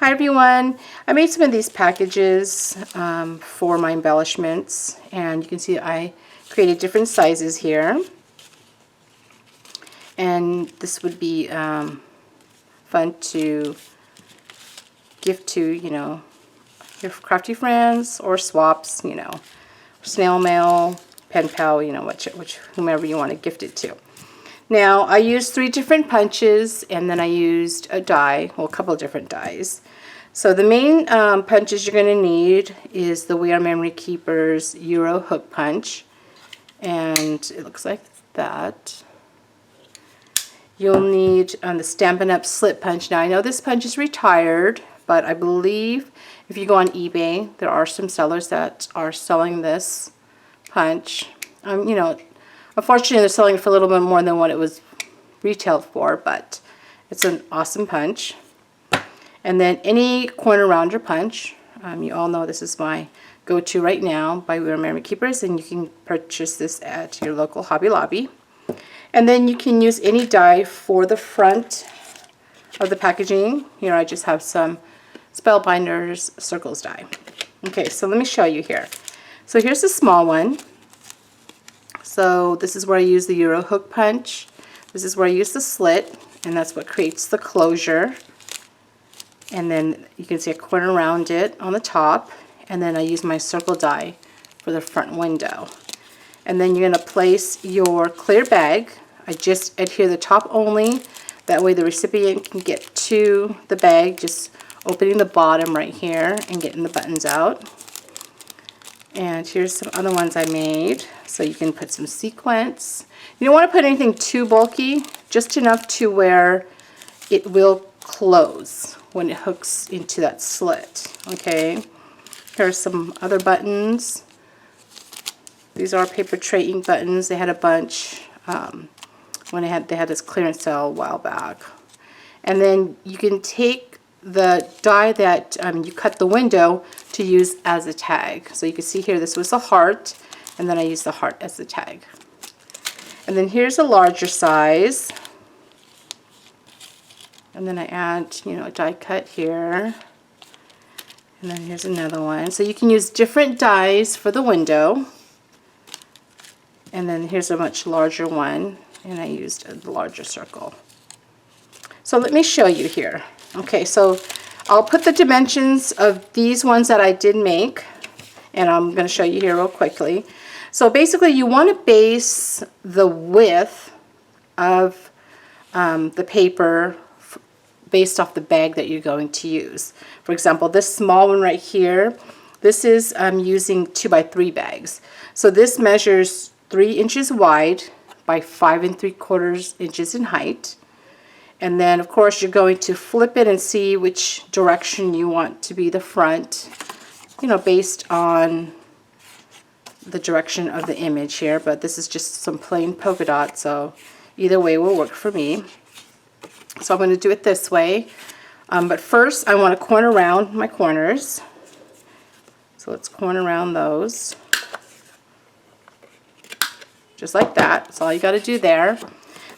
Hi everyone, I made some of these packages for my embellishments, and you can see I created different sizes here, and this would be fun to gift to, you know, your crafty friends, or swaps, you know, snail mail, pen pal, you know, which whomever you want to gift it to. Now I used 3 different punches, and then I used a die, well, a couple of different dies. So the main punches you're going to need is the We Are Memory Keepers Euro hook punch, and it looks like that. You'll need the Stampin' Up! Slip punch. Now I know this punch is retired, but I believe if you go on eBay, there are some sellers that are selling this punch. You know, unfortunately they're selling it for a little bit more than what it was retailed for, but it's an awesome punch. And then any corner rounder punch. You all know this is my go-to right now by We Are Memory Keepers, and you can purchase this at your local Hobby Lobby. And then you can use any die for the front of the packaging. Here I just have some Spellbinders Circles die. Okay, so let me show you here. So here's the small one. So this is where I use the Euro hook punch. This is where I use the slit, and that's what creates the closure. And then you can see a corner around it on the top, and then I use my circle die for the front window. And then you're going to place your clear bag. I just adhere the top only, that way the recipient can get to the bag, just opening the bottom right here and getting the buttons out. And here's some other ones I made. So you can put some sequins. You don't want to put anything too bulky, just enough to where it will close when it hooks into that slit. Okay, here's some other buttons. These are paper tray ink buttons. They had a bunch when they had this clearance sale a while back. And then you can take the die that you cut the window to use as a tag. So you can see here this was a heart, and then I used the heart as the tag. And then here's a larger size. And then I add, you know, a die cut here. And then here's another one. So you can use different dies for the window. And then here's a much larger one, and I used a larger circle. So let me show you here. Okay, so I'll put the dimensions of these ones that I did make, and I'm going to show you here real quickly. So basically you want to base the width of the paper based off the bag that you're going to use. For example, this small one right here, this is using 2x3 bags. So this measures 3 inches wide by 5 3/4 inches in height. And then of course you're going to flip it and see which direction you want to be the front, you know, based on the direction of the image here. But this is just some plain polka dot, so either way will work for me. So I'm going to do it this way. But first I want to corner around my corners. So let's corner around those. Just like that. That's all you got to do there.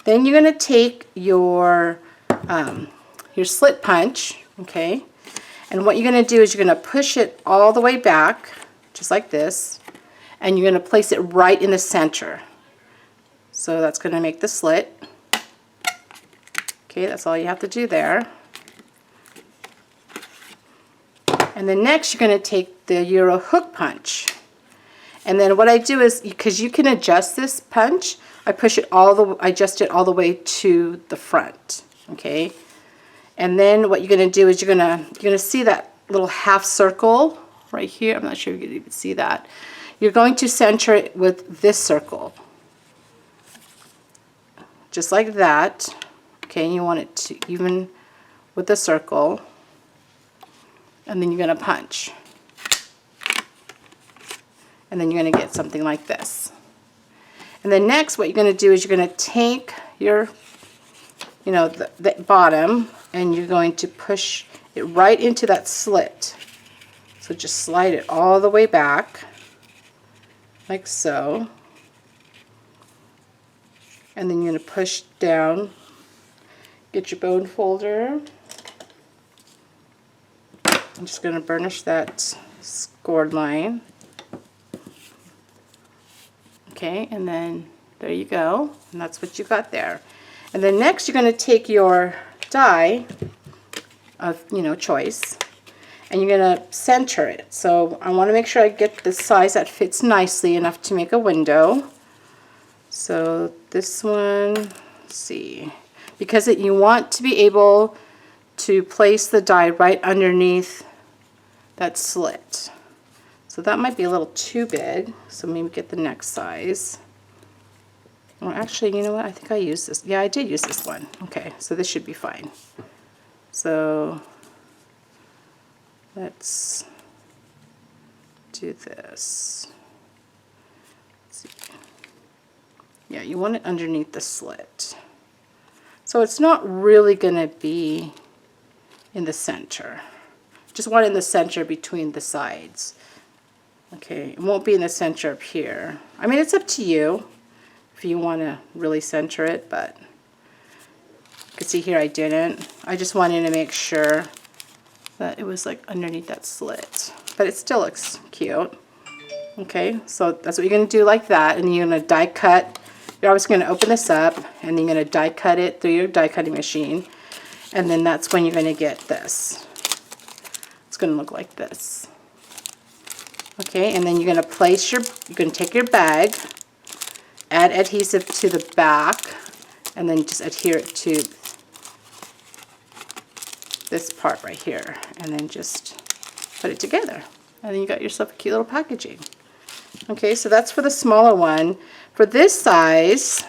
Then you're going to take your slit punch, okay? And what you're going to do is you're going to push it all the way back, just like this, and you're going to place it right in the center. So that's going to make the slit. Okay, that's all you have to do there. And then next you're going to take the Euro hook punch. And then what I do is, because you can adjust this punch, I adjust it all the way to the front. Okay? And then what you're going to do is you're going to see that little half circle right here. I'm not sure if you can even see that. You're going to center it with this circle. Just like that. Okay, and you want it to even with the circle, and then you're going to punch, and then you're going to get something like this. And then next what you're going to do is you're going to take your, you know, the bottom, and you're going to push it right into that slit. So just slide it all the way back like so, and then you're going to push down. Get your bone folder, I'm just going to burnish that scored line. Okay, and then there you go, and that's what you got there. And then next you're going to take your die of, choice, and you're going to center it. So I want to make sure I get the size that fits nicely enough to make a window. So this one, let's see, because you want to be able to place the die right underneath that slit. So that might be a little too big, so maybe get the next size. Well, actually, you know what? I think I used this. Yeah, I did use this one. Okay, so this should be fine. So let's do this. Let's see. Yeah, you want it underneath the slit. So it's not really going to be in the center. Just want it in the center between the sides. Okay, it won't be in the center up here. I mean, it's up to you if you want to really center it, but you can see here I didn't. I just wanted to make sure that it was like underneath that slit, but it still looks cute. Okay, so that's what you're going to do like that, and you're going to die cut. You're always going to open this up, and then you're going to die cut it through your die cutting machine, and then that's when you're going to get this. It's going to look like this. Okay, and then you're going to place you're going to take your bag, add adhesive to the back, and then just adhere it to this part right here, and then just put it together. And then you got yourself a cute little packaging. Okay, so that's for the smaller one. For this size,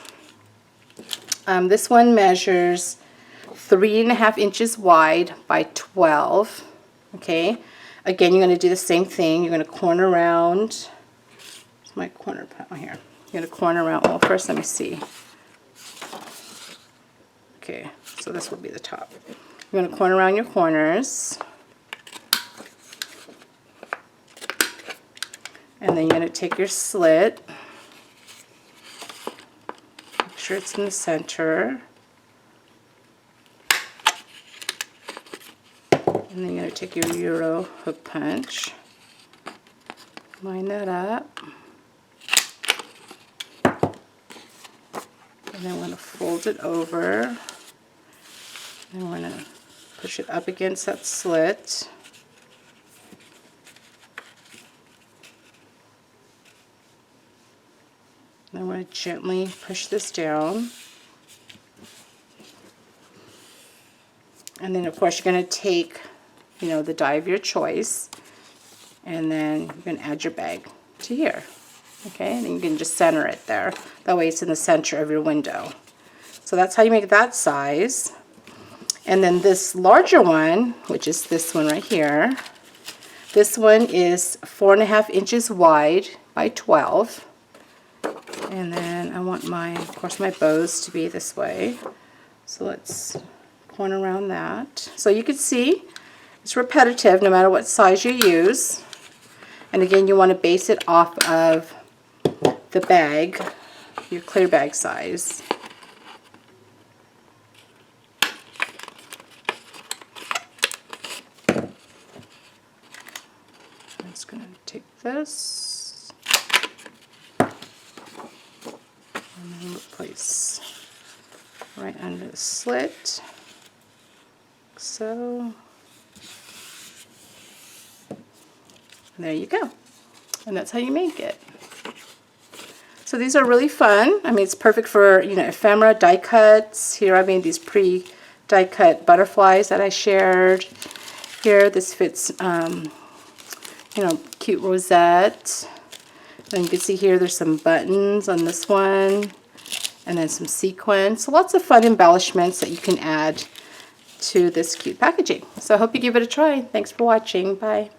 this one measures 3.5 inches wide by 12. Okay, again, you're going to do the same thing. You're going to corner around. Where's my corner panel here? You're going to corner around. Well, first, let me see. Okay, so this will be the top. You're going to corner around your corners. And then you're going to take your slit. Make sure it's in the center. And then you're going to take your Euro hook punch. Line that up. And then we're going to fold it over. And we're going to push it up against that slit. And I'm going to gently push this down. And then of course you're going to take, the die of your choice, and then you're going to add your bag to here. Okay, and then you can just center it there. That way it's in the center of your window. So that's how you make that size. And then this larger one, which is this one right here, this one is 4.5 inches wide by 12. And then I want of course my bows to be this way. So let's corner around that. So you can see it's repetitive no matter what size you use. And again, you want to base it off of the bag, your clear bag size. I'm just going to take this and then place right under the slit, like so. And there you go. And that's how you make it. So these are really fun. I mean, it's perfect for, ephemera die cuts. Here I made these pre-die cut butterflies that I shared. Here, this fits, cute rosette. And you can see here there's some buttons on this one. And then some sequins. So lots of fun embellishments that you can add to this cute packaging. So I hope you give it a try. Thanks for watching. Bye.